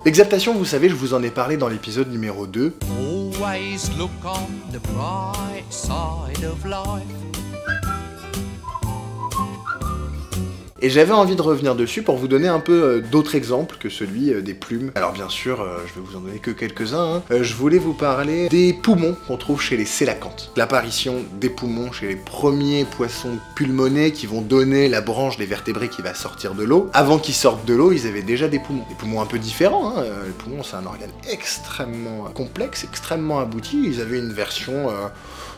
L'exaptation, vous savez, je vous en ai parlé dans l'épisode numéro 2. Always look on the bright side of life. Et j'avais envie de revenir dessus pour vous donner un peu d'autres exemples que celui des plumes. Alors bien sûr, je vais vous en donner que quelques-uns. Je voulais vous parler des poumons qu'on trouve chez les sélacantes. L'apparition des poumons chez les premiers poissons pulmonés qui vont donner la branche des vertébrés qui va sortir de l'eau. Avant qu'ils sortent de l'eau, ils avaient déjà des poumons. Des poumons un peu différents. Les poumons, c'est un organe extrêmement complexe, extrêmement abouti. Ils avaient une version...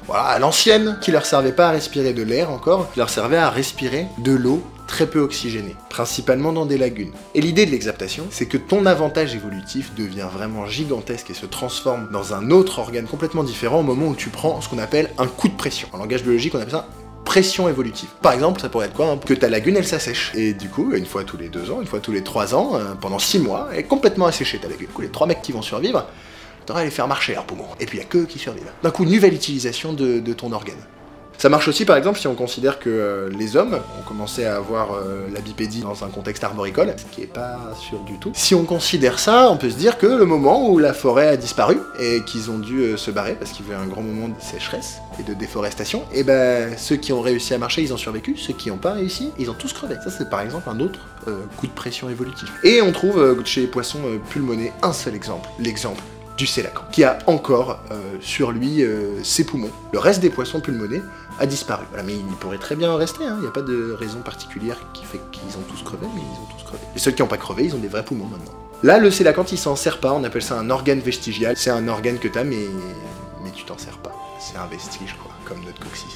voilà, à l'ancienne, qui leur servait pas à respirer de l'air encore, qui leur servait à respirer de l'eau très peu oxygénée, principalement dans des lagunes. Et l'idée de l'exaptation, c'est que ton avantage évolutif devient vraiment gigantesque et se transforme dans un autre organe complètement différent au moment où tu prends ce qu'on appelle un coup de pression. En langage biologique, on appelle ça pression évolutive. Par exemple, ça pourrait être quoi, que ta lagune, elle s'assèche. Et du coup, une fois tous les 2 ans, une fois tous les 3 ans, pendant 6 mois, elle est complètement asséchée ta lagune. Du coup, les 3 mecs qui vont survivre, t'auras à les faire marcher leurs poumons. Et puis il y a que qui survivent. D'un coup, nouvelle utilisation de ton organe. Ça marche aussi par exemple si on considère que les hommes ont commencé à avoir la bipédie dans un contexte arboricole, ce qui est pas sûr du tout. Si on considère ça, on peut se dire que le moment où la forêt a disparu et qu'ils ont dû se barrer parce qu'il y avait un grand moment de sécheresse et de déforestation, et ben ceux qui ont réussi à marcher, ils ont survécu, ceux qui n'ont pas réussi, ils ont tous crevé. Ça c'est par exemple un autre coup de pression évolutif. Et on trouve chez les poissons pulmonés un seul exemple, l'exemple du sélacant, qui a encore sur lui ses poumons. Le reste des poissons pulmonés a disparu. Voilà, mais il pourrait très bien en rester, il n'y a pas de raison particulière qui fait qu'ils ont tous crevé, mais ils ont tous crevé. Et ceux qui n'ont pas crevé, ils ont des vrais poumons maintenant. Là, le sélacanthe, il s'en sert pas, on appelle ça un organe vestigial. C'est un organe que t'as, mais tu t'en sers pas. C'est un vestige, quoi, comme notre coccyx.